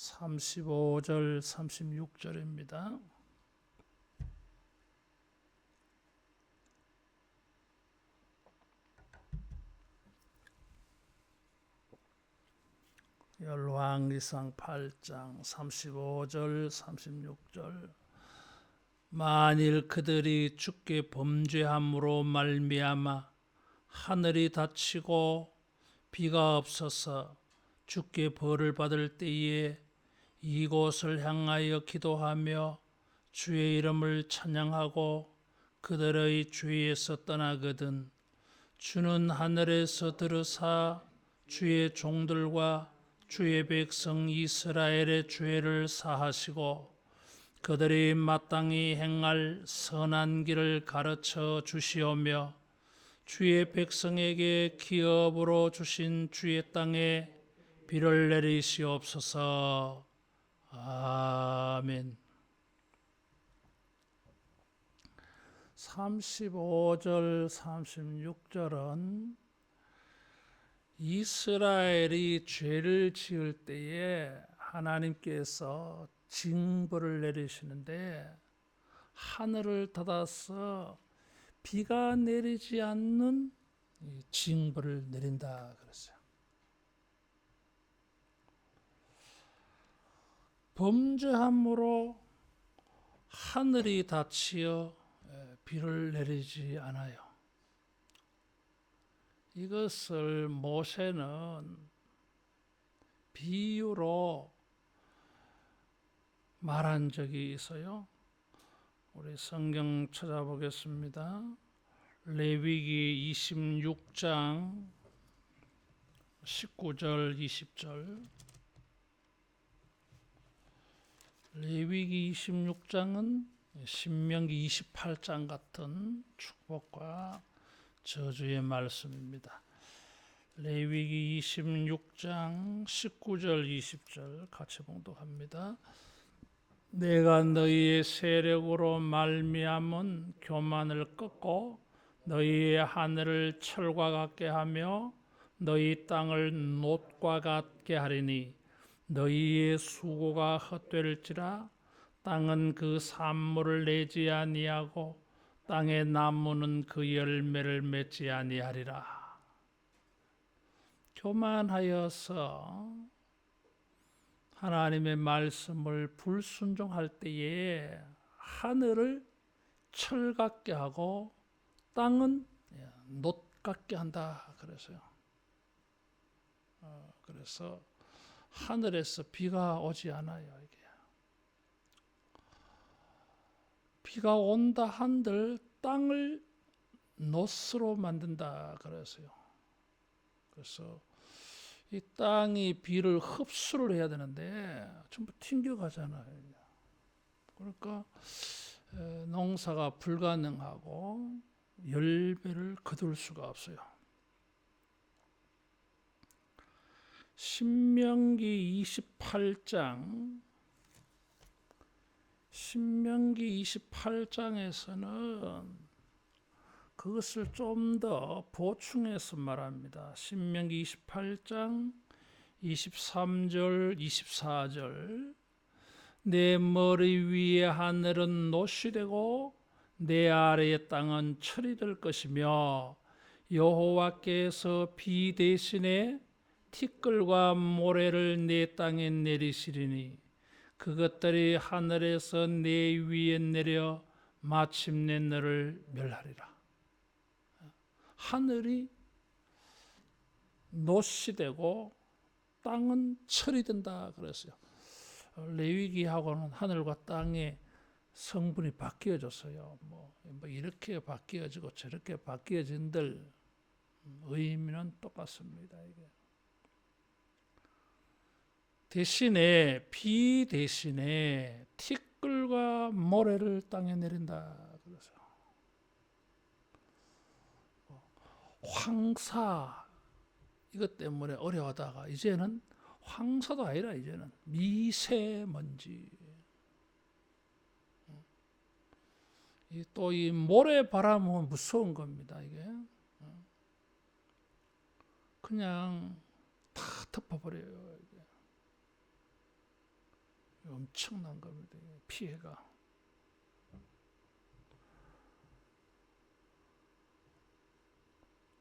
35절 36절입니다. 열왕기상 8장 35절 36절. 만일 그들이 주께 범죄함으로 말미암아 하늘이 닫히고 비가 없어서 주께 벌을 받을 때에 이곳을 향하여 기도하며 주의 이름을 찬양하고 그들의 죄에서 떠나거든 주는 하늘에서 들으사 주의 종들과 주의 백성 이스라엘의 죄를 사하시고 그들이 마땅히 행할 선한 길을 가르쳐 주시오며 주의 백성에게 기업으로 주신 주의 땅에 비를 내리시옵소서. 아멘. 35절 36절은 이스라엘이 죄를 지을 때에 하나님께서 징벌을 내리시는데 하늘을 닫아서 비가 내리지 않는 징벌을 내린다 그랬어요. 범죄함으로 하늘이 닫히어 비를 내리지 않아요. 이것을 모세는 비유로 말한 적이 있어요. 우리 성경 찾아보겠습니다. 레위기 26장 19절 20절. 레위기 26장은 신명기 28장 같은 축복과 저주의 말씀입니다. 레위기 26장 19절 20절 같이 봉독합니다. 내가 너희의 세력으로 말미암은 교만을 꺾고 너희의 하늘을 철과 같게 하며 너희 땅을 놋과 같게 하리니 너희의 수고가 헛될지라 땅은 그 산물을 내지 아니하고 땅의 나무는 그 열매를 맺지 아니하리라. 교만하여서 하나님의 말씀을 불순종할 때에 하늘을 철 같게 하고 땅은 놋 같게 한다 그래서요. 그래서 하늘에서 비가 오지 않아요. 이게 비가 온다 한들 땅을 놋으로 만든다 그래서요. 그래서 이 땅이 비를 흡수를 해야 되는데 전부 튕겨가잖아요. 그러니까 농사가 불가능하고 열매를 거둘 수가 없어요. 신명기 28장에서는 그것을 좀 더 보충해서 말합니다. 신명기 28장 23절 24절. 내 머리 위에 하늘은 놋이 되고 내 아래의 땅은 철이 될 것이며 여호와께서 비 대신에 티끌과 모래를 내 땅에 내리시리니 그것들이 하늘에서 내 위에 내려 마침내 너를 멸하리라. 하늘이 놋이 되고 땅은 철이 된다 그랬어요. 레위기하고는 하늘과 땅의 성분이 바뀌어졌어요. 뭐 이렇게 바뀌어지고 저렇게 바뀌어진들 의미는 똑같습니다. 이게. 대신에 비 대신에 티끌과 모래를 땅에 내린다 그래서 황사 이것 때문에 어려워하다가 이제는 황사도 아니라 이제는 미세먼지. 또 이 모래바람은 무서운 겁니다. 이게 그냥 다 덮어버려요. 이게. 엄청난 겁니다. 피해가.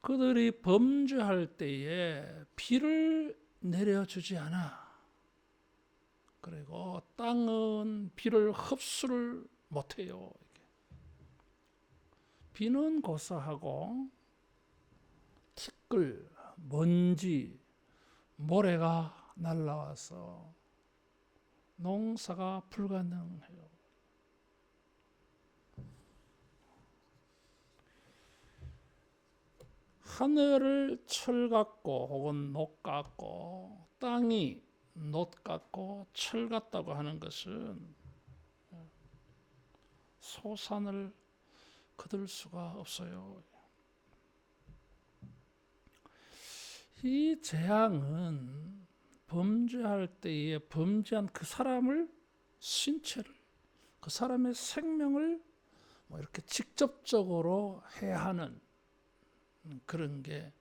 그들이 범죄할 때에 비를 내려주지 않아. 그리고 땅은 비를 흡수를 못해요. 비는 고사하고 티끌, 먼지, 모래가 날라와서 농사가 불가능해요. 하늘을 철 같고 혹은 녹 같고 땅이 녹 같고 철 같다고 하는 것은 소산을 거둘 수가 없어요. 이 재앙은 범죄할 때에 범죄한 그 사람을 신체를 그 사람의 생명을 뭐 이렇게 직접적으로 해하는 그런 게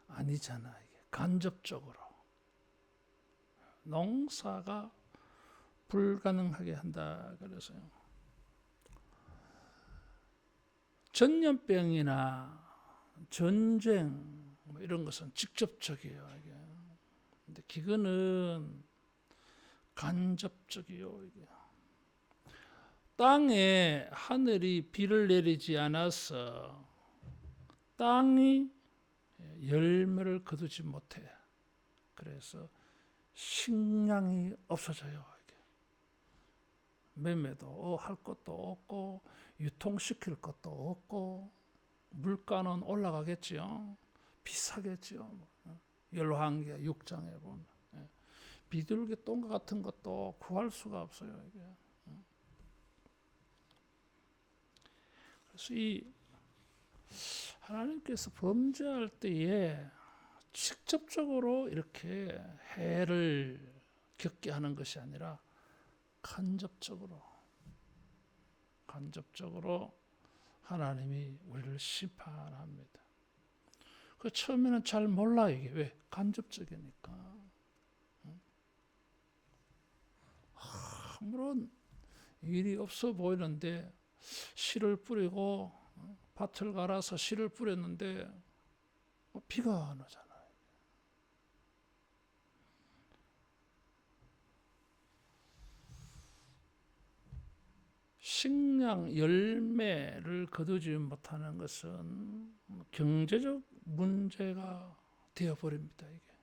아니잖아. 이게 간접적으로 농사가 불가능하게 한다. 그래서요. 전염병이나 전쟁 뭐 이런 것은 직접적이에요. 이게. 근데 기근은 간접적이요. 이게. 땅에 하늘이 비를 내리지 않아서 땅이 열매를 거두지 못해. 그래서 식량이 없어져요. 이게. 매매도 할 것도 없고 유통시킬 것도 없고 물가는 올라가겠지요. 비싸겠지요. 열왕기하 6장에 보면 비둘기 똥과 같은 것도 구할 수가 없어요. 이게. 그래서 이 하나님께서 범죄할 때에 직접적으로 이렇게 해를 겪게 하는 것이 아니라 간접적으로 하나님이 우리를 심판합니다. 그 처음에는 잘 몰라 이게 왜 간접적이니까. 아무런 일이 없어 보이는데 씨를 뿌리고 밭을 갈아서 씨를 뿌렸는데 비가 안 오잖아요. 식량 열매를 거두지 못하는 것은 경제적 문제가 되어버립니다. 이게.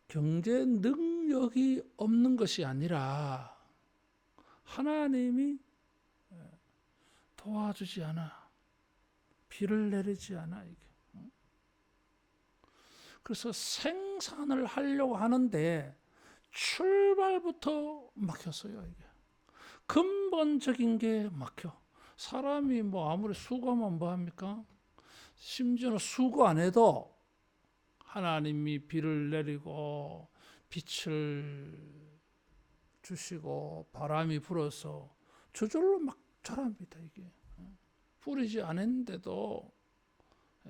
경제 능력이 없는 것이 아니라 하나님이 도와주지 않아. 비를 내리지 않아. 이게. 그래서 생산을 하려고 하는데 출발부터 막혔어요. 이게. 근본적인 게 막혀. 사람이 뭐 아무리 수고하면 뭐합니까? 심지어는 수고 안 해도 하나님이 비를 내리고 빛을 주시고 바람이 불어서 저절로 막 자랍니다. 이게 뿌리지 않았는데도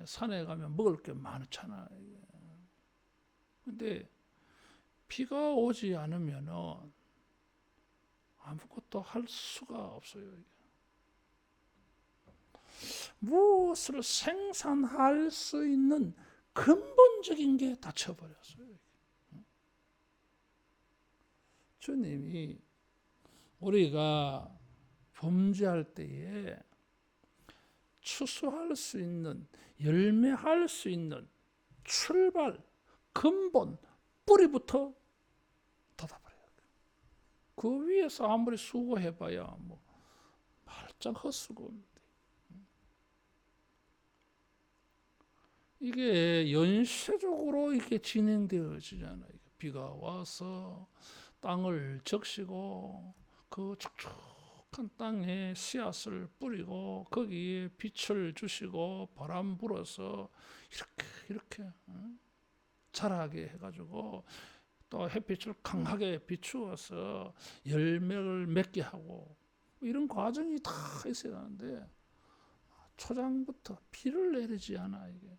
산에 가면 먹을 게 많잖아. 근데 비가 오지 않으면은 아무것도 할 수가 없어요. 이게. 무엇을 생산할 수 있는 근본적인 게 닫혀버렸어요. 주님이 우리가 범죄할 때에 추수할 수 있는, 열매할 수 있는 출발, 근본, 뿌리부터 닫아버려요. 그 위에서 아무리 수고해봐야 뭐 발짝 헛수고. 이게 연쇄적으로 이렇게 진행되어지잖아요. 비가 와서 땅을 적시고 그 촉촉한 땅에 씨앗을 뿌리고 거기에 빛을 주시고 바람 불어서 이렇게 자라게 해가지고 또 햇빛을 강하게 비추어서 열매를 맺게 하고 이런 과정이 다 있어야 하는데 초장부터 비를 내리지 않아. 이게.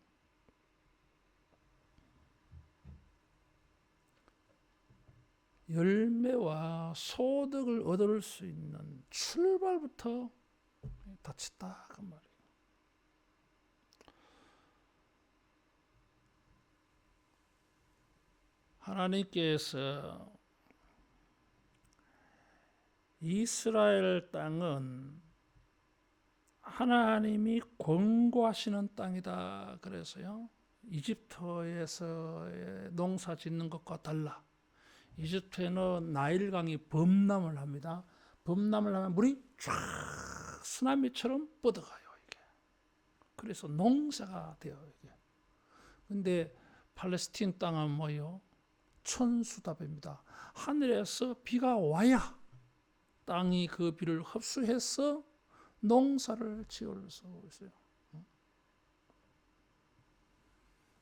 열매와 소득을 얻을 수 있는 출발부터 다쳤다 그 말이에요. 하나님께서 이스라엘 땅은 하나님이 권고하시는 땅이다 그래서요. 이집트에서의 농사 짓는 것과 달라. 이집트에는 나일강이 범람을 합니다. 범람을 하면 물이 쫙 쓰나미처럼 뻗어가요. 이게. 그래서 농사가 돼요. 이게. 근데 팔레스틴 땅은 뭐요? 천수답입니다. 하늘에서 비가 와야 땅이 그 비를 흡수해서 농사를 지을 수 있어요.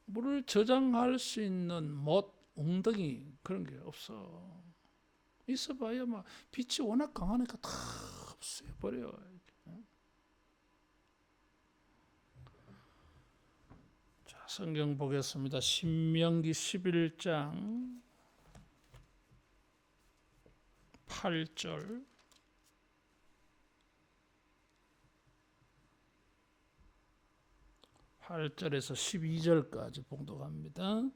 물을 저장할 수 있는 못, 웅덩이 그런 게 없어. 있어봐야 막 빛이 워낙 강하니까 다 흡수해 버려요. 자, 성경 보겠습니다. 신명기 11장 8절. 8절에서 12절까지 봉독합니다.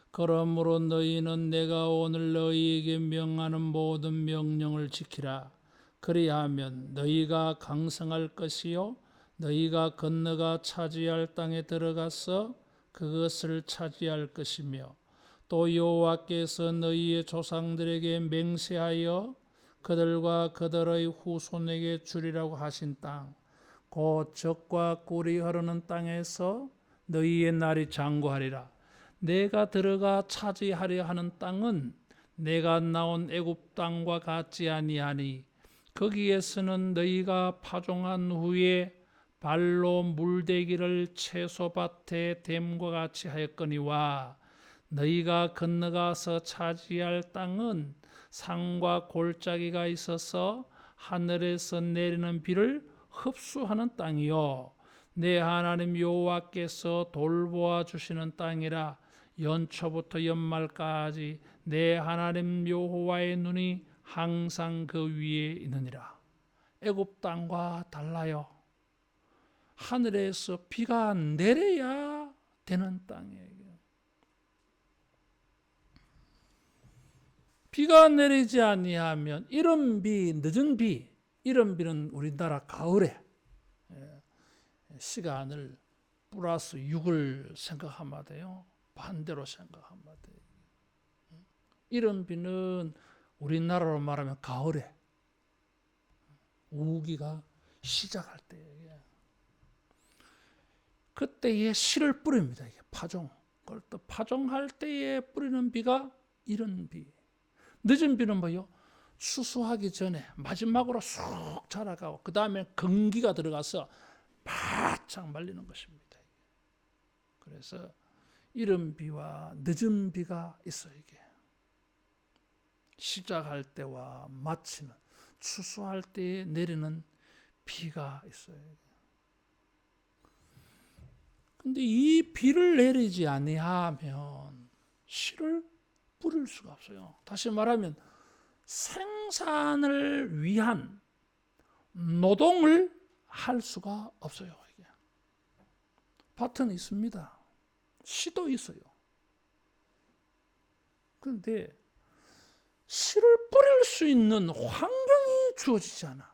그러므로 너희는 내가 오늘 너희에게 명하는 모든 명령을 지키라. 그리하면 너희가 강성할 것이요 너희가 건너가 차지할 땅에 들어가서 그것을 차지할 것이며 또 여호와께서 너희의 조상들에게 맹세하여 그들과 그들의 후손에게 주리라고 하신 땅 곧 젖과 꿀이 흐르는 땅에서 너희의 날이 장구하리라. 내가 들어가 차지하려 하는 땅은 내가 나온 애굽 땅과 같지 아니하니 거기에서는 너희가 파종한 후에 발로 물대기를 채소밭에 댐과 같이 하였거니와 너희가 건너가서 차지할 땅은 산과 골짜기가 있어서 하늘에서 내리는 비를 흡수하는 땅이요 내 하나님 여호와께서 돌보아 주시는 땅이라. 연초부터 연말까지 내 하나님 여호와의 눈이 항상 그 위에 있느니라. 애굽 땅과 달라요. 하늘에서 비가 내려야 되는 땅이에요. 비가 내리지 아니하면 이른 비, 늦은 비, 이런 비는 우리나라 가을에 시간을 플러스 6을 생각하면 돼요. 반대로 생각하면 돼요. 이런 비는 우리나라로 말하면 가을에 우기가 시작할 때예요. 그때에 씨를 뿌립니다. 이게 파종. 그걸 또 파종할 때에 뿌리는 비가 이런 비. 늦은 비는 뭐요? 수수하기 전에 마지막으로 쑥 자라가고 그 다음에 건기가 들어가서 바짝 말리는 것입니다. 그래서 이른 비와 늦은 비가 있어요. 이게 시작할 때와 마치는 추수할 때에 내리는 비가 있어요. 근데 이 비를 내리지 아니하면 씨를 뿌릴 수가 없어요. 다시 말하면 생산을 위한 노동을 할 수가 없어요. 이게. 밭은 있습니다. 씨도 있어요. 그런데 씨를 뿌릴 수 있는 환경이 주어지지 않아.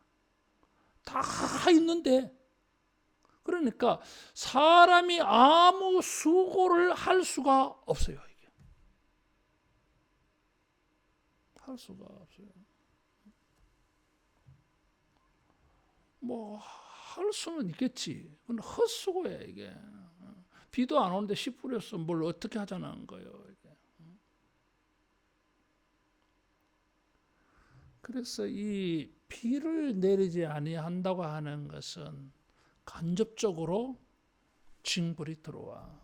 다 있는데 그러니까 사람이 아무 수고를 할 수가 없어요. 이게. 할 수가 없어요. 뭐 할 수는 있겠지. 근데 헛수고야 이게. 비도 안 오는데 씨 뿌렸어. 뭘 어떻게 하자는 거예요. 이게. 그래서 이 비를 내리지 아니한다고 하는 것은 간접적으로 징벌이 들어와.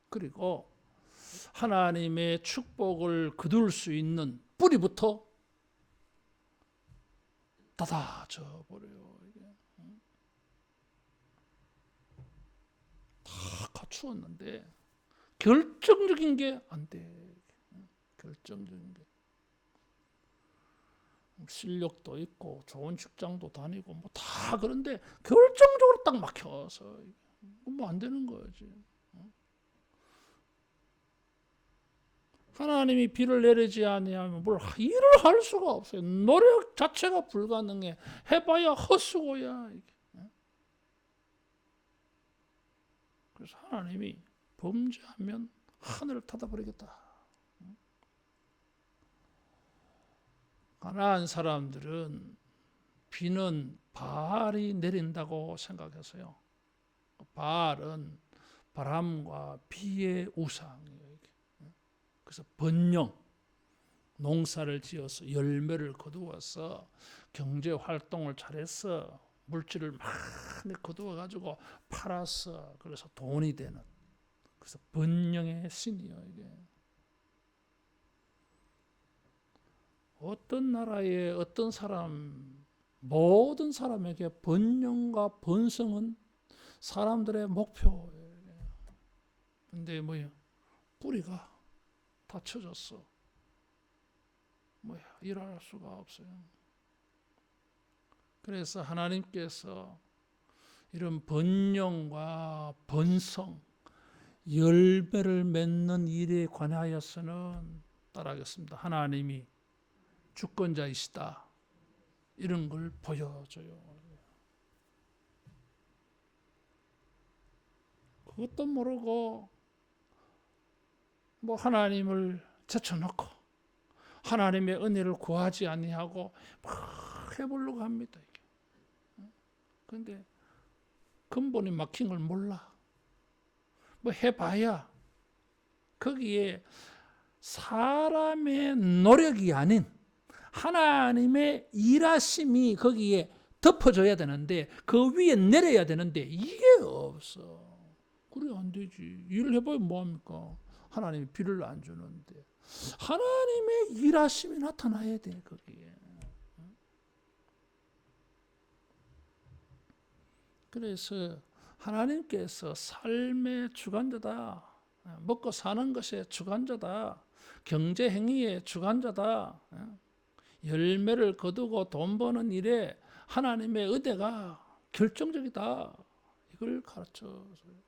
그리고 하나님의 축복을 거둘 수 있는 뿌리부터 닫아져 버려요. 이게. 다 갖추었는데 결정적인 게 안 돼. 결정적인 게. 실력도 있고 좋은 직장도 다니고 뭐 다 그런데 결정적으로 딱 막혀서 뭐 안 되는 거지. 하나님이 비를 내리지 아니하면 뭘 일을 할 수가 없어요. 노력 자체가 불가능해. 해봐야 헛수고야. 그래서 하나님이 범죄하면 하늘을 닫아버리겠다. 가나안 사람들은 비는 바알이 내린다고 생각했어요. 바알은 바람과 비의 우상이에요. 그래서 번영, 농사를 지어서 열매를 거두어서 경제 활동을 잘해서 물질을 많이 거두어 가지고 팔았어. 그래서 돈이 되는. 그래서 번영의 신이요 이게. 어떤 나라의 어떤 사람, 모든 사람에게 번영과 번성은 사람들의 목표예요. 근데 뭐야? 뿌리가 닫혀졌어. 뭐야? 일할 수가 없어요. 그래서 하나님께서 이런 번영과 번성, 열매를 맺는 일에 관하여서는 따라하겠습니다. 하나님이 주권자이시다. 이런 걸 보여줘요. 그것도 모르고 뭐 하나님을 제쳐놓고 하나님의 은혜를 구하지 아니하고 막 해보려고 합니다. 그런데 근본이 막힌 걸 몰라. 뭐 해봐야 거기에 사람의 노력이 아닌 하나님의 일하심이 거기에 덮어줘야 되는데 그 위에 내려야 되는데 이게 없어. 그래 안 되지. 일을 해봐야 뭐합니까? 하나님이 비를 안 주는데 하나님의 일하심이 나타나야 돼 거기에. 그래서 하나님께서 삶의 주관자다. 먹고 사는 것의 주관자다. 경제 행위의 주관자다. 열매를 거두고 돈 버는 일에 하나님의 의대가 결정적이다. 이걸 가르쳐줘요.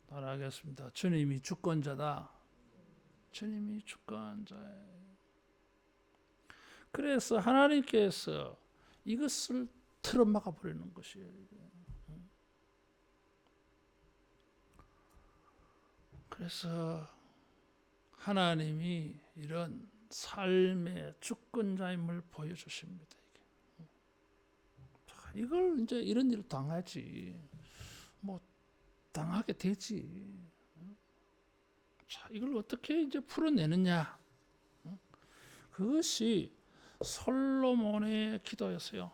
따라하겠습니다. 주님이 주권자다. 주님이 주권자예요. 그래서 하나님께서 이것을 틀어막아 버리는 것이에요. 그래서 하나님이 이런 삶의 주권자임을 보여주십니다. 이걸 이제 이런 일을 당하지, 뭐 당하게 되지. 자, 이걸 어떻게 이제 풀어내느냐? 그것이 솔로몬의 기도였어요.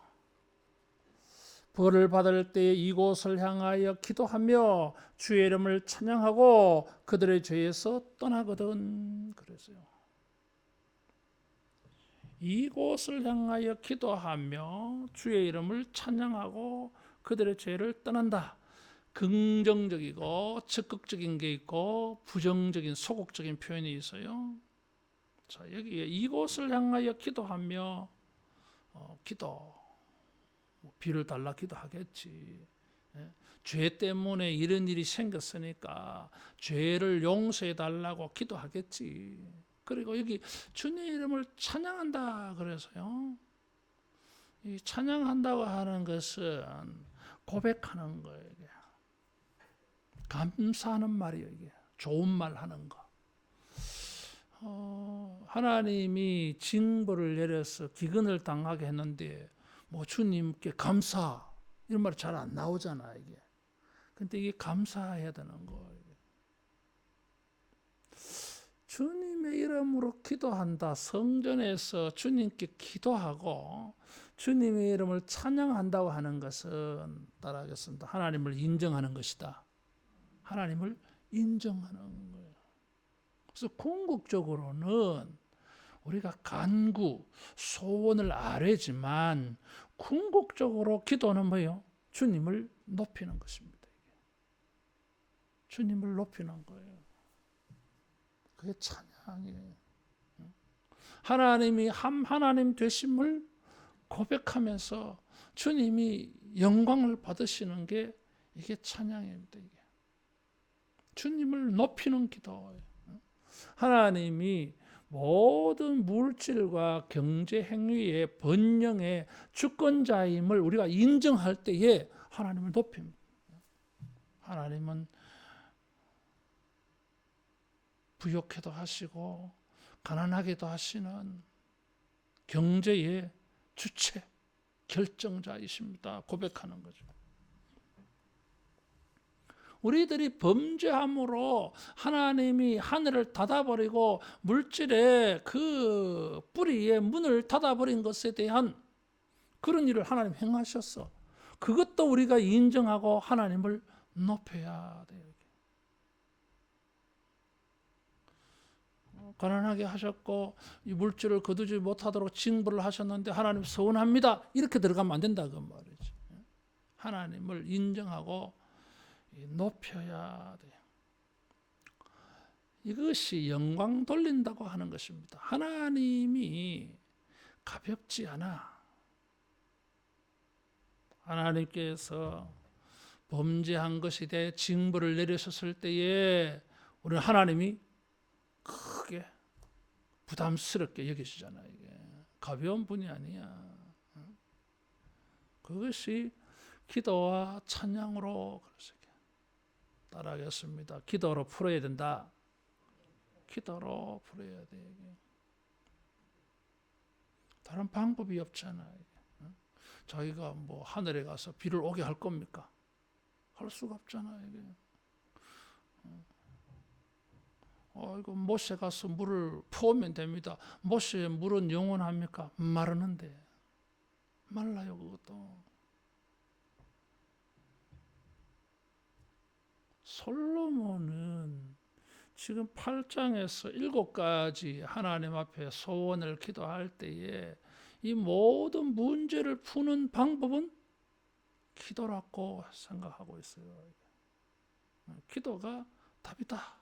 벌을 받을 때 이곳을 향하여 기도하며 주의 이름을 찬양하고 그들의 죄에서 떠나거든. 그랬어요. 이곳을 향하여 기도하며 주의 이름을 찬양하고 그들의 죄를 떠난다. 긍정적이고 적극적인 게 있고 부정적인 소극적인 표현이 있어요. 자, 여기에 이곳을 향하여 기도하며 기도. 비를 달라 기도하겠지. 죄 때문에 이런 일이 생겼으니까 죄를 용서해 달라고 기도하겠지. 그리고 여기 주님 이름을 찬양한다 그래서요. 이 찬양한다고 하는 것은 고백하는 거예요. 이게. 감사하는 말이에요. 이게. 좋은 말 하는 거. 하나님이 징벌을 내려서 기근을 당하게 했는데 뭐 주님께 감사 이런 말이 잘 안 나오잖아 이게. 근데 이게 감사해야 되는 거예요. 주님의 이름으로 기도한다. 성전에서 주님께 기도하고 주님의 이름을 찬양한다고 하는 것은 따라하겠습니다. 하나님을 인정하는 것이다. 하나님을 인정하는 거예요. 그래서 궁극적으로는 우리가 간구, 소원을 아뢰지만 궁극적으로 기도는 뭐예요? 주님을 높이는 것입니다. 주님을 높이는 거예요. 그게 찬양이에요. 하나님이 한 하나님 되심을 고백하면서 주님이 영광을 받으시는 게 이게 찬양입니다. 이게 주님을 높이는 기도예요. 하나님이 모든 물질과 경제 행위의 번영의 주권자임을 우리가 인정할 때에 하나님을 높입니다. 하나님은 부욕해도 하시고 가난하게도 하시는 경제의 주체, 결정자이십니다. 고백하는 거죠. 우리들이 범죄함으로 하나님이 하늘을 닫아버리고 물질의 그 뿌리에 문을 닫아버린 것에 대한 그런 일을 하나님 행하셨어. 그것도 우리가 인정하고 하나님을 높여야 돼요. 가난하게 하셨고 이 물질을 거두지 못하도록 징벌을 하셨는데 하나님 서운합니다. 이렇게 들어가면 안 된다 그 말이지. 하나님을 인정하고 높여야 돼요. 이것이 영광 돌린다고 하는 것입니다. 하나님이 가볍지 않아. 하나님께서 범죄한 것에 대해 징벌을 내리셨을 때에 우리는 하나님이 크게 부담스럽게 여기시잖아요. 이게 가벼운 분이 아니야. 그것이 기도와 찬양으로 따라하겠습니다. 기도로 풀어야 된다. 기도로 풀어야 돼. 다른 방법이 없잖아요. 자기가 뭐 하늘에 가서 비를 오게 할 겁니까? 할 수가 없잖아요. 이게. 이거 모세 가서 물을 퍼오면 됩니다. 모세의 물은 영원합니까? 마르는데 말라요 그것도. 솔로몬은 지금 8장에서 7가지 하나님 앞에 소원을 기도할 때에 이 모든 문제를 푸는 방법은 기도라고 생각하고 있어요. 기도가 답이다.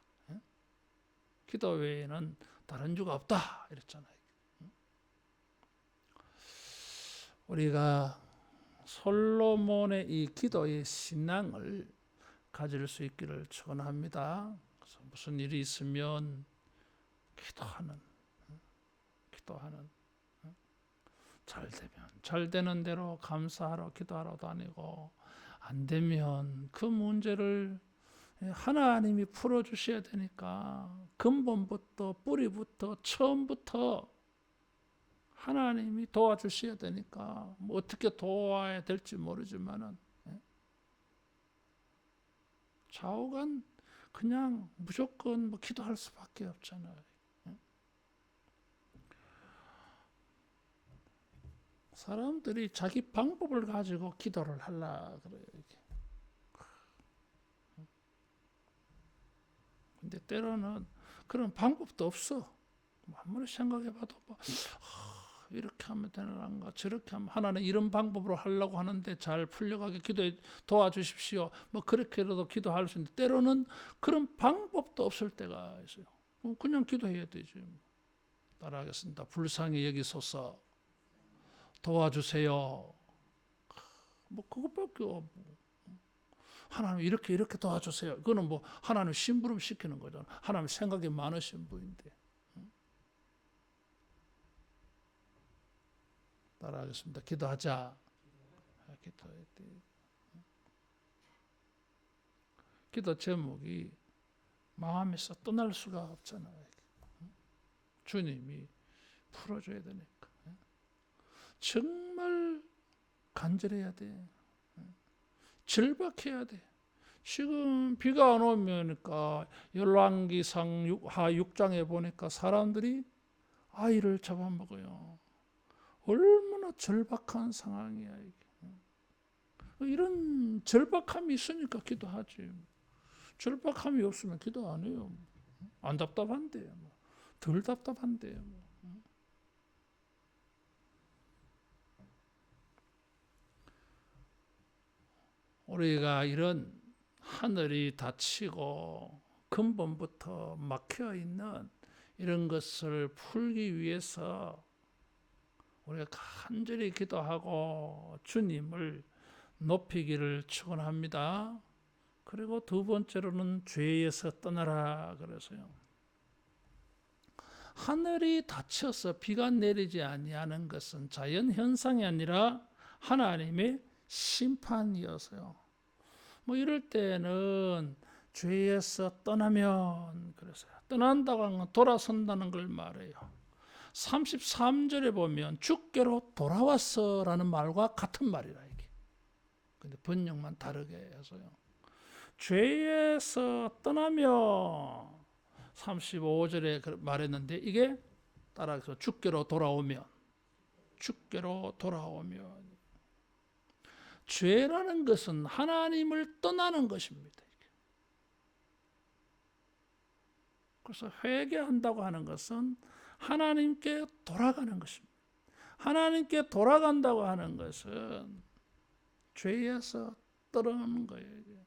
기도 외에는 다른 주가 없다. 이랬잖아요. 우리가 솔로몬의 이 기도의 신앙을 가질 수 있기를 축원합니다. 그래서 무슨 일이 있으면 기도하는 잘 되는 대로 감사하러 기도하러 다니고 안 되면 그 문제를 하나님이 풀어주셔야 되니까 근본부터 뿌리부터 처음부터 하나님이 도와주셔야 되니까 뭐 어떻게 도와야 될지 모르지만은 좌우간 그냥 무조건 뭐 기도할 수밖에 없잖아요. 사람들이 자기 방법을 가지고 기도를 하려 그래요. 근데 때로는 그런 방법도 없어. 아무리 생각해봐도 이렇게 하면 되는가 저렇게 하면 하나는 이런 방법으로 하려고 하는데 잘 풀려가게 기도해 도와주십시오. 뭐 그렇게라도 기도할 수 있는데 때로는 그런 방법도 없을 때가 있어요. 그냥 기도해야 되지. 따라하겠습니다. 불쌍히 여기소서 도와주세요. 뭐 그것밖에 없고. 하나님 이렇게 도와주세요. 그거는 뭐 하나님 심부름 시키는 거잖아. 하나님 생각이 많으신 분인데. 따라하겠습니다. 기도하자. 기도해야 돼. 기도 제목이 마음에서 떠날 수가 없잖아요. 주님이 풀어줘야 되니까. 정말 간절해야 돼. 절박해야 돼. 지금 비가 안 오면니까 열왕기상 6장에 보니까 사람들이 아이를 잡아먹어요. 얼마나 절박한 상황이야 이게. 이런 절박함이 있으니까 기도하지. 절박함이 없으면 기도 안 해요. 안 답답한데, 덜 답답한데. 우리가 이런 하늘이 닫히고 근본부터 막혀 있는 이런 것을 풀기 위해서 우리가 간절히 기도하고 주님을 높이기를 축원합니다. 그리고 두 번째로는 죄에서 떠나라 그래서요. 하늘이 닫혀서 비가 내리지 아니하는 것은 자연 현상이 아니라 하나님의 심판이어서요. 뭐 이럴 때는 죄에서 떠나면 그래서요. 떠난다고 하는 건 돌아선다는 걸 말해요. 33절에 보면 주께로 돌아왔어라는 말과 같은 말이라 이게. 근데 번역만 다르게 해서요. 죄에서 떠나면 35절에 말했는데 이게 따라서 주께로 돌아오면 죄라는 것은 하나님을 떠나는 것입니다. 그래서 회개한다고 하는 것은 하나님께 돌아가는 것입니다. 하나님께 돌아간다고 하는 것은 죄에서 떠나는 거예요.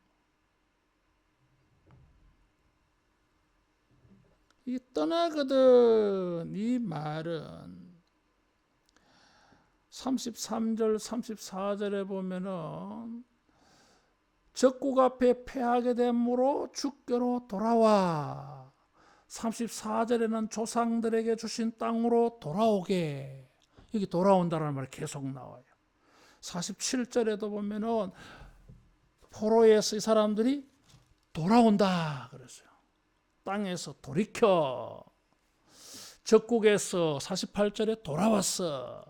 이 떠나거든 이 말은 33절 34절에 보면은 적국 앞에 패하게 되므로 주께로 돌아와. 34절에는 조상들에게 주신 땅으로 돌아오게. 여기 돌아온다라는 말이 계속 나와요. 47절에도 보면은 포로에서 이 사람들이 돌아온다 그랬어요. 땅에서 돌이켜. 적국에서 48절에 돌아왔어.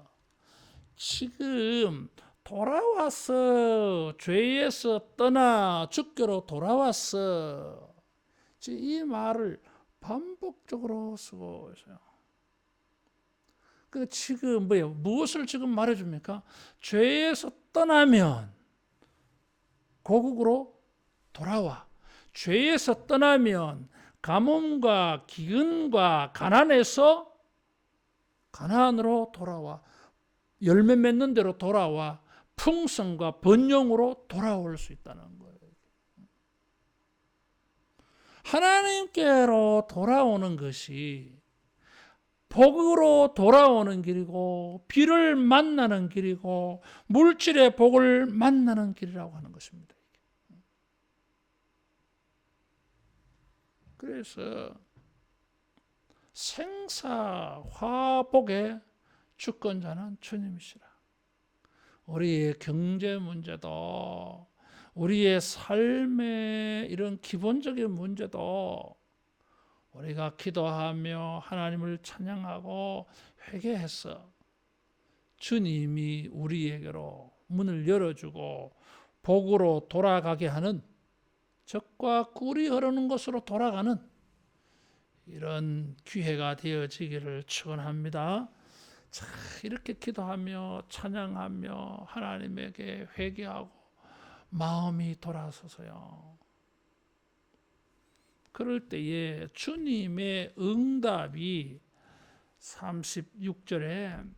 지금 돌아왔어. 죄에서 떠나 주께로 돌아왔어. 이 말을 반복적으로 쓰고 있어요. 그 지금 뭐예요? 무엇을 지금 말해줍니까? 죄에서 떠나면 고국으로 돌아와. 죄에서 떠나면 가뭄과 기근과 가난에서 가나안으로 돌아와. 열매 맺는 대로 돌아와. 풍성과 번영으로 돌아올 수 있다는 거예요. 하나님께로 돌아오는 것이 복으로 돌아오는 길이고 비를 만나는 길이고 물질의 복을 만나는 길이라고 하는 것입니다. 그래서 생사화복의 주권자는 주님이시라. 우리의 경제 문제도 우리의 삶의 이런 기본적인 문제도 우리가 기도하며 하나님을 찬양하고 회개해서 주님이 우리에게로 문을 열어주고 복으로 돌아가게 하는 적과 꿀이 흐르는 곳으로 돌아가는 이런 기회가 되어지기를 축원합니다. 자, 이렇게 기도하며 찬양하며 하나님에게 회개하고 마음이 돌아서서요. 그럴 때에 주님의 응답이 36절에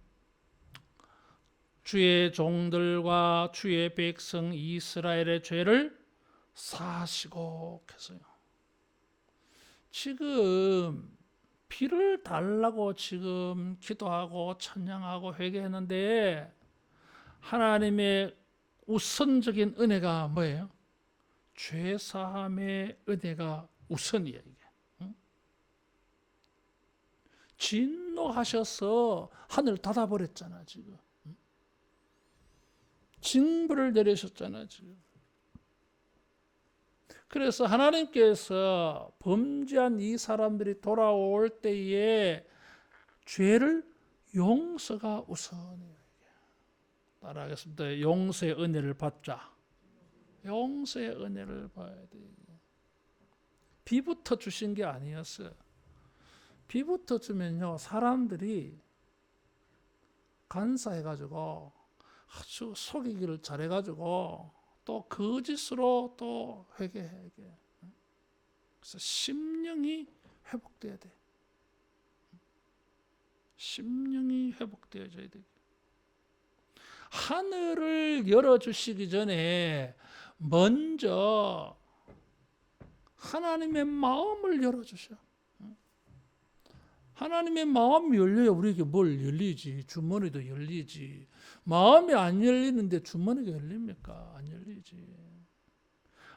주의 종들과 주의 백성 이스라엘의 죄를 사하시고 해서요. 지금 비를 달라고 지금 기도하고 찬양하고 회개했는데 하나님의 우선적인 은혜가 뭐예요? 죄 사함의 은혜가 우선이에요. 이게. 진노하셔서 하늘 닫아버렸잖아 지금. 징벌을 내리셨잖아 지금. 그래서 하나님께서 범죄한 이 사람들이 돌아올 때에 죄를 용서가 우선이에요. 따라하겠습니다. 용서의 은혜를 받자. 용서의 은혜를 봐야 돼요. 비부터 주신 게 아니었어요. 비부터 주면요 사람들이 간사해가지고 아주 속이기를 잘해가지고 또 거짓으로 또 회개해. 그래서 심령이 회복돼야 돼. 심령이 회복되어져야 돼. 하늘을 열어주시기 전에 먼저 하나님의 마음을 열어주셔. 하나님의 마음이 열려야 우리에게 뭘 열리지. 주머니도 열리지. 마음이 안 열리는데 주머니가 열립니까? 안 열리지.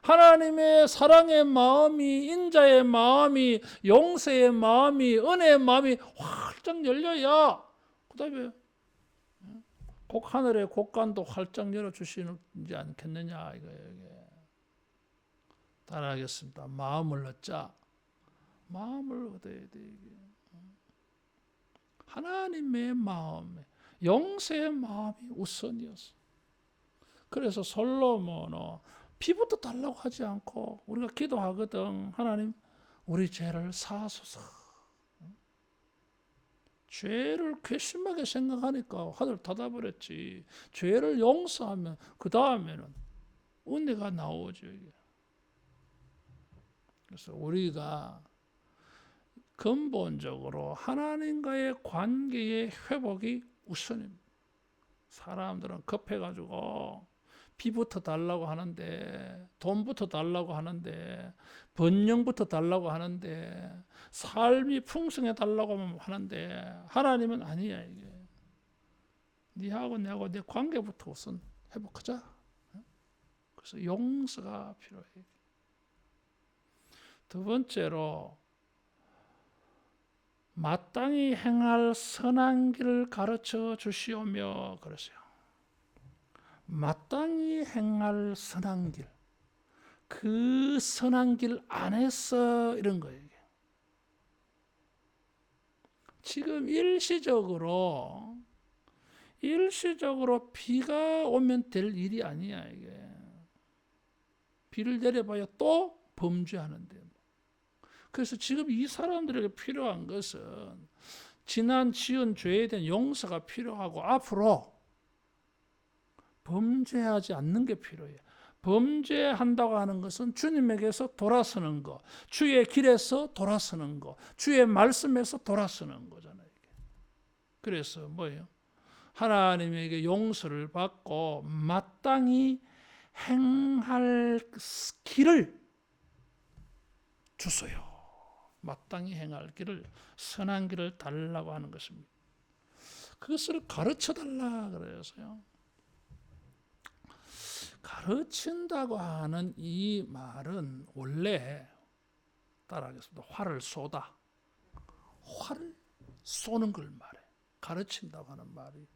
하나님의 사랑의 마음이, 인자의 마음이, 용서의 마음이, 은혜의 마음이 활짝 열려야 그 다음에 곡 하늘의 곡간도 활짝 열어주시지 않겠느냐 이거예요. 따라하겠습니다. 마음을 얻자. 마음을 얻어야 돼. 하나님의 마음, 용서의 마음이 우선이었어. 그래서 솔로몬은 피부터 달라고 하지 않고 우리가 기도하거든. 하나님, 우리 죄를 사하소서. 죄를 괘씸하게 생각하니까 하늘 닫아버렸지. 죄를 용서하면 그 다음에는 은혜가 나오죠. 그래서 우리가 근본적으로 하나님과의 관계의 회복이 우선입니다. 사람들은 급해가지고 피부터 달라고 하는데, 돈부터 달라고 하는데, 번영부터 달라고 하는데, 삶이 풍성해 달라고 하는데, 하나님은 아니야 이게. 네하고 내하고 내 관계부터 우선 회복하자. 그래서 용서가 필요해. 두 번째로 마땅히 행할 선한 길을 가르쳐 주시오며 그러세요. 마땅히 행할 선한 길, 그 선한 길 안에서 이런 거예요. 지금 일시적으로 비가 오면 될 일이 아니야 이게. 비를 내려봐야 또 범죄하는데. 그래서 지금 이 사람들에게 필요한 것은 지난 지은 죄에 대한 용서가 필요하고 앞으로 범죄하지 않는 게 필요해요. 범죄한다고 하는 것은 주님에게서 돌아서는 거, 주의 길에서 돌아서는 거, 주의 말씀에서 돌아서는 거잖아요. 그래서 뭐예요? 하나님에게 용서를 받고 마땅히 행할 길을 주소요. 마땅히 행할 길을, 선한 길을 달라고 하는 것입니다. 그것을 가르쳐 달라 그래서요. 가르친다고 하는 이 말은 원래 따라하겠습니다. 활을 쏘다. 활을 쏘는 걸 말해. 가르친다고 하는 말이.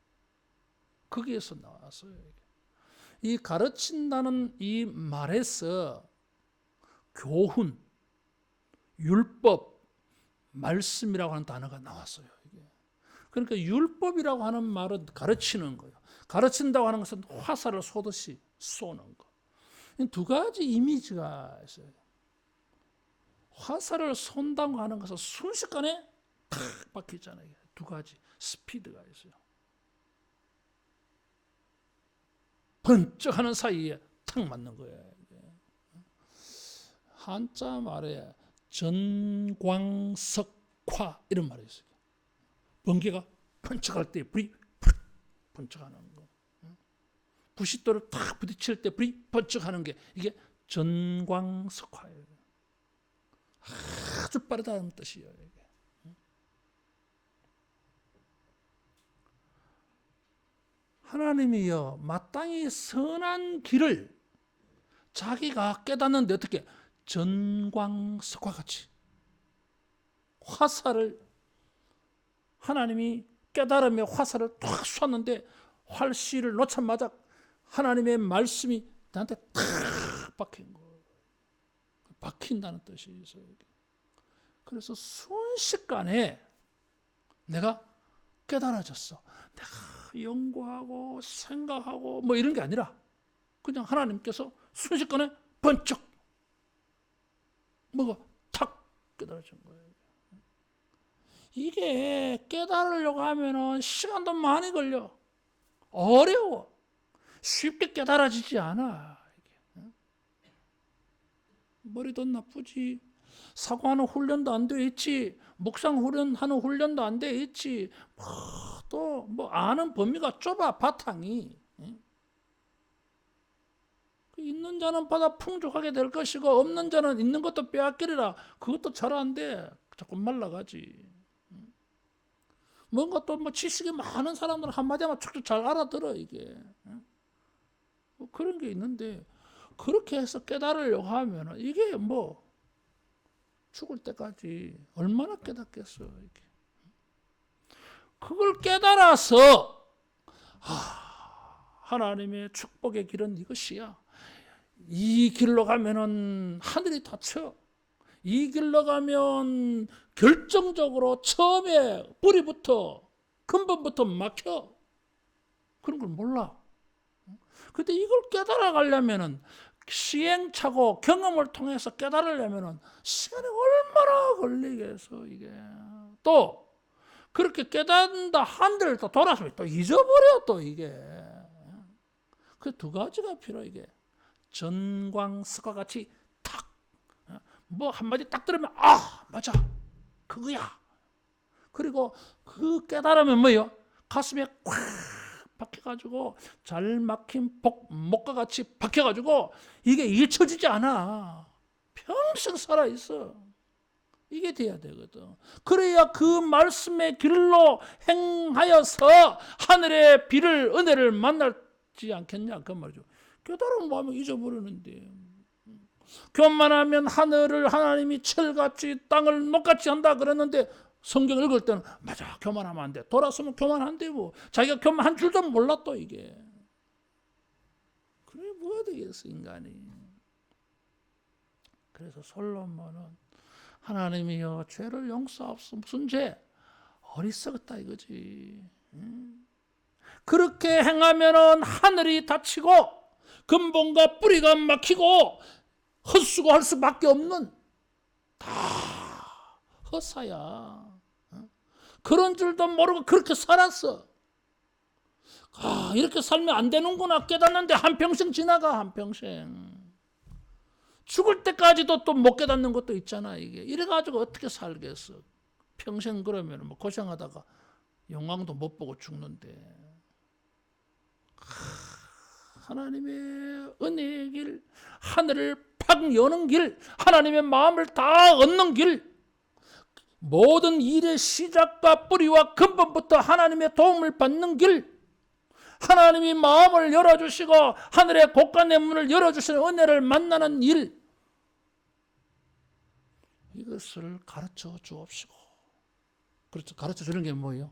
거기에서 나왔어요. 이 가르친다는 이 말에서 교훈, 율법, 말씀이라고 하는 단어가 나왔어요. 그러니까 율법이라고 하는 말은 가르치는 거예요. 가르친다고 하는 것은 화살을 쏘듯이 쏘는 거. 두 가지 이미지가 있어요. 화살을 쏜다고 하는 것은 순식간에 탁 박히잖아요. 두 가지 스피드가 있어요. 번쩍하는 사이에 탁 맞는 거예요. 한자 말에 전광석화 이런 말이 있어요. 번개가 번쩍할 때 불이 번쩍하는 거. 부싯돌을 탁 부딪힐 때 불이 번쩍하는 게 이게 전광석화예요. 아주 빠르다는 뜻이에요. 이게. 하나님이요 마땅히 선한 길을 자기가 깨닫는데 어떻게 전광석화 같이 화살을 하나님이 깨달음의 화살을 탁 쐈는데 활시를 놓자마자 하나님의 말씀이 나한테 탁 박힌 거예요. 박힌다는 뜻이 있어요. 그래서 순식간에 내가 깨달아졌어. 내가 연구하고 생각하고 뭐 이런 게 아니라 그냥 하나님께서 순식간에 번쩍 뭐가 탁 깨달아진 거예요. 이게 깨달으려고 하면은 시간도 많이 걸려. 어려워. 쉽게 깨달아지지 않아. 머리도 나쁘지. 사고하는 훈련도 안 돼 있지. 묵상 훈련하는 훈련도 안 돼 있지. 또 뭐 아는 범위가 좁아 바탕이. 있는 자는 받아 풍족하게 될 것이고 없는 자는 있는 것도 빼앗기리라. 그것도 잘 안 돼. 자꾸 말라가지. 뭔가 또 뭐 지식이 많은 사람들은 한마디만 척척 잘 알아들어 이게. 뭐 그런 게 있는데 그렇게 해서 깨달으려고 하면은 이게 뭐 죽을 때까지 얼마나 깨닫겠어 이게. 그걸 깨달아서 하나님의 축복의 길은 이것이야. 이 길로 가면은 하늘이 닫혀. 이 길로 가면 결정적으로 처음에 뿌리부터 근본부터 막혀. 그런 걸 몰라. 근데 이걸 깨달아 가려면은 시행착오 경험을 통해서 깨달으려면은 시간이 얼마나 걸리겠어 이게. 또 그렇게 깨닫는다 한들 또 돌아서 또 잊어버려 또 이게. 그 두 가지가 필요 이게. 전광석과 같이 탁 뭐 한마디 딱 들으면 맞아 그거야. 그리고 그 깨달으면 뭐예요? 가슴에 꽉 박혀가지고 잘 막힌 목과 같이 박혀가지고 이게 잊혀지지 않아. 평생 살아있어. 이게 돼야 되거든. 그래야 그 말씀의 길로 행하여서 하늘의 비를 은혜를 만나지 않겠냐 그 말이죠. 깨달은 마음을 잊어버리는데 교만하면 하늘을 하나님이 철같이 땅을 녹같이 한다 그랬는데 성경 읽을 때는 맞아 교만하면 안 돼. 돌아서면 교만한데 뭐 자기가 교만한 줄도 몰랐다 이게. 그래 뭐가 되겠어 인간이. 그래서 솔로몬은 하나님이여 죄를 용서하옵소서. 무슨 죄? 어리석었다 이거지. 그렇게 행하면은 하늘이 닫히고 근본과 뿌리가 막히고 헛수고할 수밖에 없는 다 헛사야. 그런 줄도 모르고 그렇게 살았어. 이렇게 살면 안 되는구나 깨닫는데 한평생 지나가 한평생. 죽을 때까지도 또 못 깨닫는 것도 있잖아 이게. 이래가지고 어떻게 살겠어. 평생 그러면 뭐 고생하다가 영광도 못 보고 죽는데. 하나님의 은혜의 길, 하늘을 팍 여는 길, 하나님의 마음을 다 얻는 길, 모든 일의 시작과 뿌리와 근본부터 하나님의 도움을 받는 길, 하나님이 마음을 열어주시고 하늘의 곳간의 문을 열어주시는 은혜를 만나는 일, 이것을 가르쳐 주옵시고. 그렇죠. 가르쳐 주는 게 뭐예요?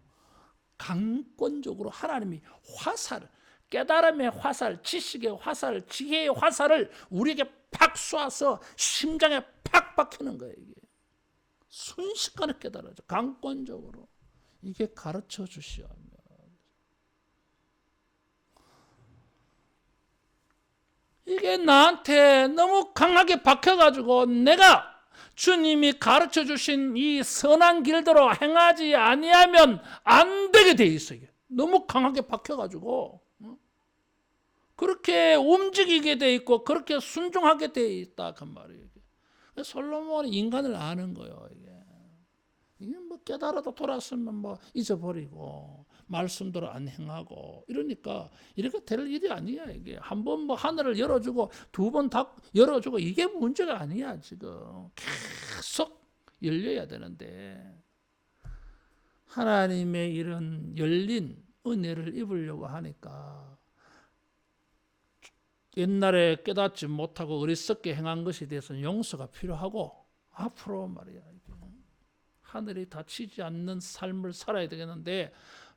강권적으로 하나님이 화살, 깨달음의 화살, 지식의 화살, 지혜의 화살을 우리에게 팍 쏴서 심장에 팍 박히는 거예요. 이게 순식간에 깨달아져. 강권적으로 이게 가르쳐 주시오며. 이게 나한테 너무 강하게 박혀가지고 내가 주님이 가르쳐 주신 이 선한 길대로 행하지 아니하면 안 되게 돼 있어. 이게 너무 강하게 박혀가지고 그렇게 움직이게 돼 있고 그렇게 순종하게 돼 있다 그 말이에요. 솔로몬이 인간을 아는 거예요. 이게 뭐 깨달아도 돌았으면 뭐 잊어버리고 말씀대로 안 행하고 이러니까 이렇게 될 일이 아니야. 이게 한 번 뭐 하늘을 열어주고 두 번 다 열어주고 이게 문제가 아니야. 지금 계속 열려야 되는데 하나님의 이런 열린 은혜를 입으려고 하니까 옛날에 깨닫지 못하고 어리석게 행한 것에 대해서는 용서가 필요하고 앞으로 말이야 하늘이 닫히지 않는 삶을 살아야 되겠는데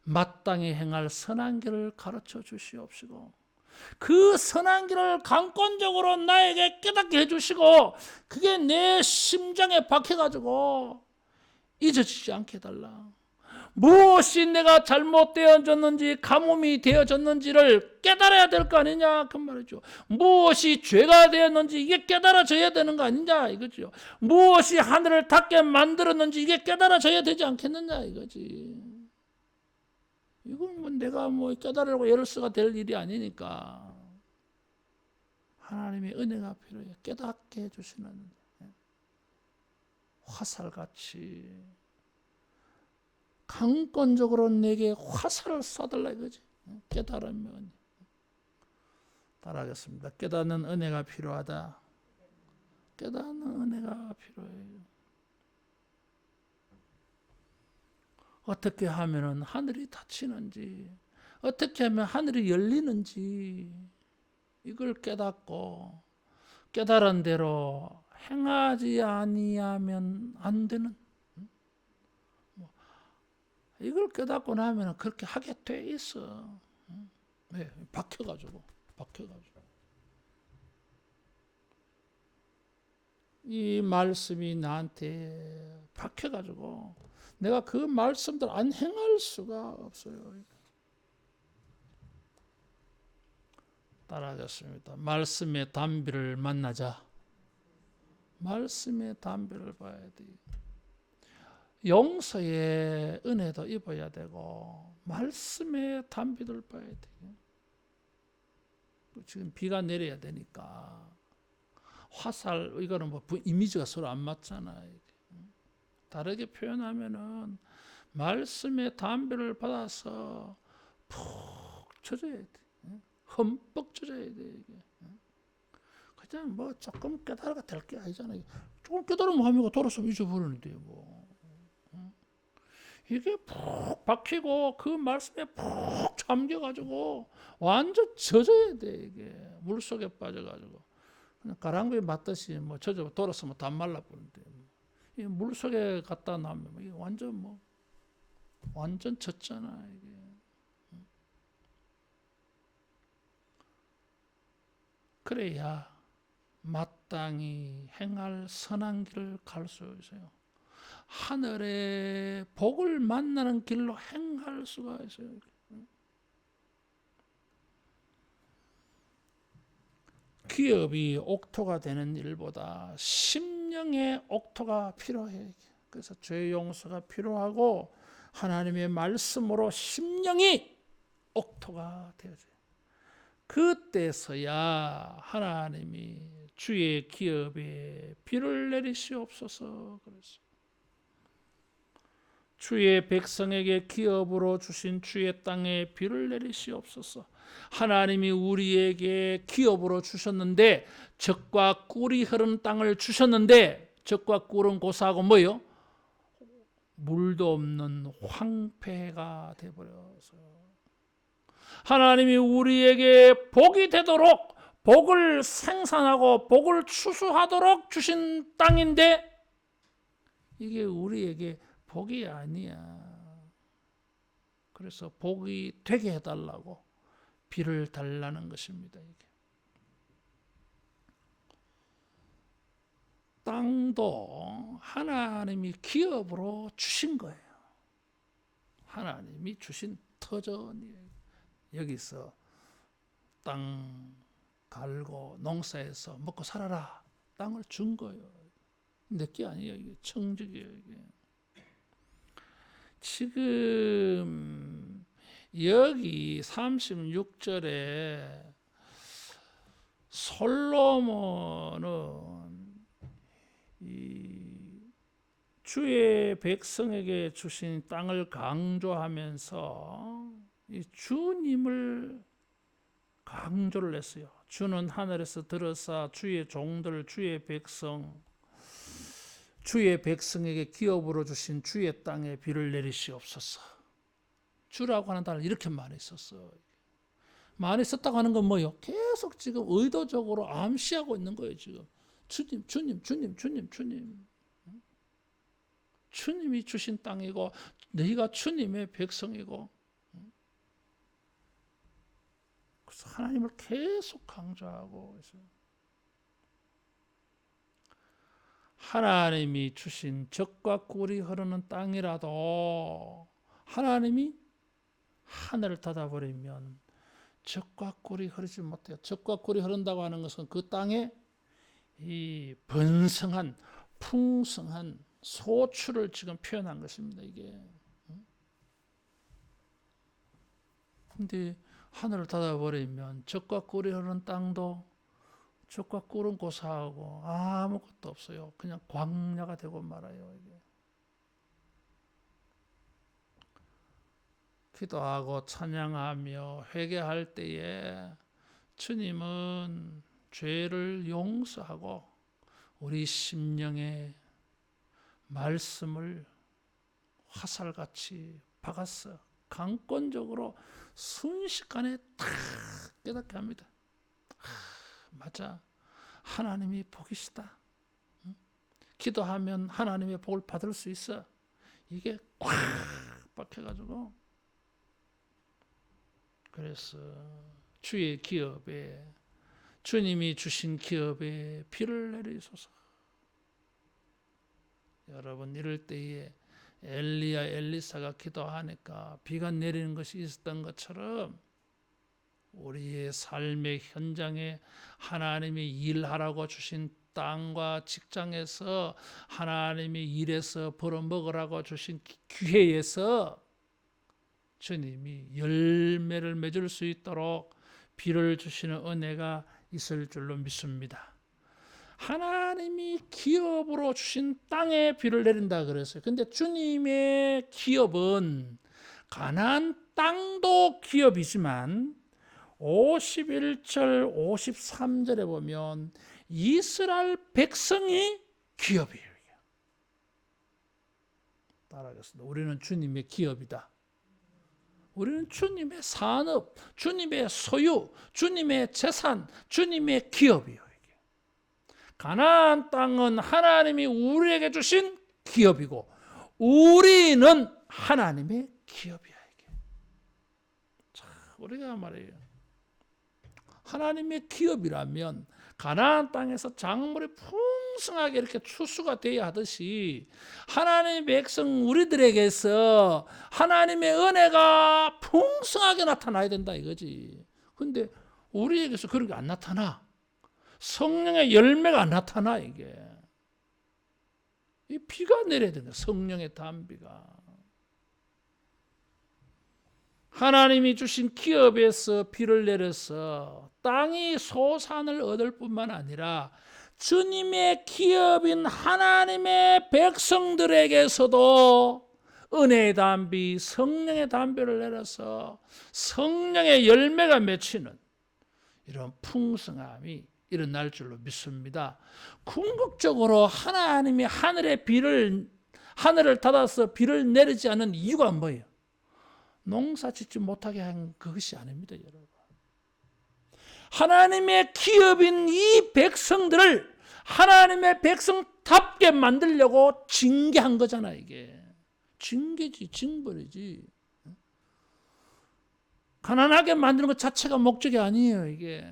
마땅히 행할 선한 길을 가르쳐 주시옵시고 그 선한 길을 강권적으로 나에게 깨닫게 해주시고 그게 내 심장에 박혀가지고 잊어지지 않게 해달라. 무엇이 내가 잘못되어졌는지 가뭄이 되어졌는지를 깨달아야 될 거 아니냐 그 말이죠. 무엇이 죄가 되었는지 이게 깨달아져야 되는 거 아니냐 이거죠. 무엇이 하늘을 닫게 만들었는지 이게 깨달아져야 되지 않겠느냐 이거지. 이건 뭐 내가 뭐 깨달으려고 열쇠가 될 일이 아니니까 하나님의 은혜가 필요해. 깨닫게 해주시는 화살같이 강권적으로 내게 화살을 쏴달라 이거지. 깨달으면 따라하겠습니다. 깨닫는 은혜가 필요하다. 깨닫는 은혜가 필요해요. 어떻게 하면은 하늘이 닫히는지, 어떻게 하면 하늘이 열리는지 이걸 깨닫고 깨달은 대로 행하지 아니하면 안 되는, 이걸 깨닫고 나면 그렇게 하게 돼 있어. 네, 박혀가지고. 이 말씀이 나한테 박혀가지고 내가 그 말씀들 안 행할 수가 없어요. 따라하겠습니다. 말씀의 담비를 만나자. 말씀의 담비를 봐야 돼. 용서의 은혜도 입어야 되고 말씀의 담비를 봐야 돼. 지금 비가 내려야 되니까 화살, 이거는 뭐 이미지가 서로 안 맞잖아. 다르게 표현하면은 말씀의 담비를 받아서 푹 젖어야 돼. 흠뻑 젖어야 돼. 이게. 그냥 뭐 조금 깨달아가 될 게 아니잖아요. 조금 깨달으면 하면 돌아서 잊어버리는데 뭐. 이게 푹 박히고 그 말씀에 푹 잠겨가지고 완전 젖어야 돼. 이게 물속에 빠져가지고 그냥 가랑비에 맞듯이 뭐 젖어 돌아서면 다 말라버리는데 이 물속에 갔다 나면 이게 완전 젖잖아. 이게. 그래야 마땅히 행할 선한 길을 갈 수 있어요. 하늘의 복을 만나는 길로 행할 수가 있어요. 기업이 옥토가 되는 일보다 심령의 옥토가 필요해. 그래서 죄 용서가 필요하고 하나님의 말씀으로 심령이 옥토가 되어져요. 그때서야 하나님이 주의 기업에 비를 내리시옵소서. 그래서 주의 백성에게 기업으로 주신 주의 땅에 비를 내리시옵소서. 하나님이 우리에게 기업으로 주셨는데 젖과 꿀이 흐르는 땅을 주셨는데 젖과 꿀은 고사하고 뭐요? 물도 없는 황폐가 되어버려서 하나님이 우리에게 복이 되도록 복을 생산하고 복을 추수하도록 주신 땅인데 이게 우리에게 복이 아니야. 그래서 복이 되게 해달라고 비를 달라는 것입니다. 이게. 땅도 하나님이 기업으로 주신 거예요. 하나님이 주신 터전이에요. 여기서 땅 갈고 농사해서 먹고 살아라. 땅을 준 거예요. 내게 아니에요. 이게 청직이에요. 이게. 지금 여기 36절에 솔로몬은 이 주의 백성에게 주신 땅을 강조하면서 이 주님을 강조를 했어요. 주는 하늘에서 들어서 주의 종들, 주의 백성에게 기업으로 주신 주의 땅에 비를 내리시옵소서. 주라고 하는 단어를 이렇게 많이 썼어. 많이 썼다고 하는 건 뭐예요? 계속 지금 의도적으로 암시하고 있는 거예요. 지금 주님. 주님이 주신 땅이고 너희가 주님의 백성이고. 그래서 하나님을 계속 강조하고 있어요. 하나님이 주신 젖과 꿀이 흐르는 땅이라도 하나님이 하늘을 닫아버리면 젖과 꿀이 흐르지 못해요. 젖과 꿀이 흐른다고 하는 것은 그 땅에 이 번성한 풍성한 소출을 지금 표현한 것입니다. 이게. 근데 하늘을 닫아버리면 젖과 꿀이 흐르는 땅도 젖과 꿀은 고사하고 아무것도 없어요. 그냥 광야가 되고 말아요. 이게. 기도하고 찬양하며 회개할 때에 주님은 죄를 용서하고 우리 심령의 말씀을 화살같이 박았어. 강권적으로 순식간에 탁 깨닫게 합니다. 맞아. 하나님이 복이시다. 기도하면 하나님의 복을 받을 수 있어. 이게 꽉 박혀가지고, 그래서 주의 기업에, 주님이 주신 기업에 비를 내리소서. 여러분, 이럴 때에 엘리야 엘리사가 기도하니까 비가 내리는 것이 있었던 것처럼 우리의 삶의 현장에 하나님이 일하라고 주신 땅과 직장에서, 하나님이 일해서 벌어먹으라고 주신 기회에서 주님이 열매를 맺을 수 있도록 비를 주시는 은혜가 있을 줄로 믿습니다. 하나님이 기업으로 주신 땅에 비를 내린다 그랬어요. 근데 주님의 기업은 가나안 땅도 기업이지만 51절 53절에 보면 이스라엘 백성이 기업이에요. 따라하겠습니다. 우리는 주님의 기업이다. 우리는 주님의 산업, 주님의 소유, 주님의 재산, 주님의 기업이에요. 가나안 땅은 하나님이 우리에게 주신 기업이고 우리는 하나님의 기업이야. 이게. 자, 우리가 말이에요. 하나님의 기업이라면 가나안 땅에서 작물이 풍성하게 이렇게 추수가 되어야 하듯이 하나님의 백성 우리들에게서 하나님의 은혜가 풍성하게 나타나야 된다 이거지. 근데 우리에게서 그런 게 안 나타나. 성령의 열매가 안 나타나. 이게 이 비가 내려야 된다. 성령의 단비가. 하나님이 주신 기업에서 비를 내려서 땅이 소산을 얻을 뿐만 아니라 주님의 기업인 하나님의 백성들에게서도 은혜의 단비, 성령의 단비를 내려서 성령의 열매가 맺히는 이런 풍성함이 일어날 줄로 믿습니다. 궁극적으로 하나님이 하늘을 닫아서 비를 내리지 않은 이유가 뭐예요? 농사 짓지 못하게 한 그것이 아닙니다, 여러분. 하나님의 기업인 이 백성들을 하나님의 백성답게 만들려고 징계한 거잖아. 이게 징계지, 징벌이지. 가난하게 만드는 것 자체가 목적이 아니에요. 이게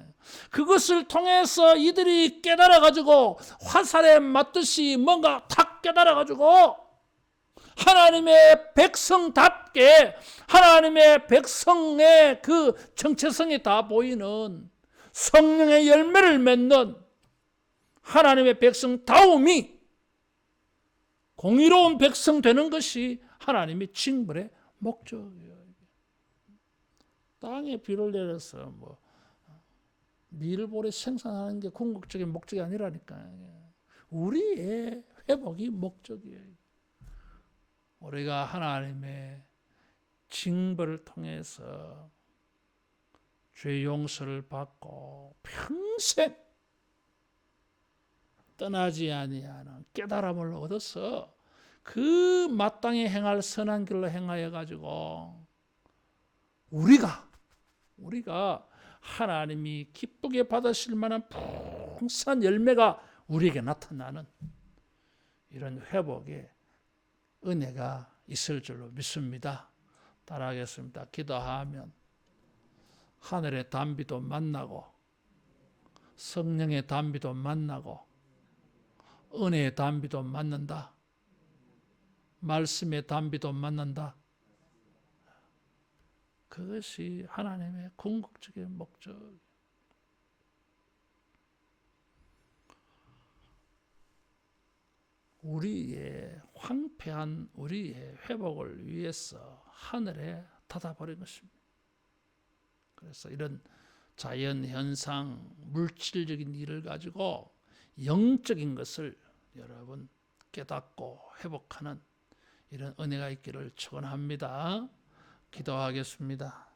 그것을 통해서 이들이 깨달아가지고 화살에 맞듯이 뭔가 탁 깨달아가지고 하나님의 백성답게 하나님의 백성의 그 정체성이 다 보이는 성령의 열매를 맺는 하나님의 백성다움이 공의로운 백성 되는 것이 하나님의 징벌의 목적이에요. 땅에 비를 내려서 뭐 밀보리 생산하는 게 궁극적인 목적이 아니라니까요. 우리의 회복이 목적이에요. 우리가 하나님의 징벌을 통해서 죄 용서를 받고 평생 떠나지 아니하는 깨달음을 얻어서 그 마땅히 행할 선한 길로 행하여 가지고 우리가 하나님이 기쁘게 받으실 만한 풍성한 열매가 우리에게 나타나는 이런 회복의 은혜가 있을 줄로 믿습니다. 따라하겠습니다. 기도하면 하늘의 단비도 만나고 성령의 단비도 만나고 은혜의 단비도 만난다. 말씀의 단비도 만난다. 그것이 하나님의 궁극적인 목적. 우리의 황폐한 우리의 회복을 위해서 하늘에 닫아버린 것입니다. 그래서 이런 자연 현상, 물질적인 일을 가지고 영적인 것을 여러분 깨닫고 회복하는 이런 은혜가 있기를 축원합니다. 기도하겠습니다.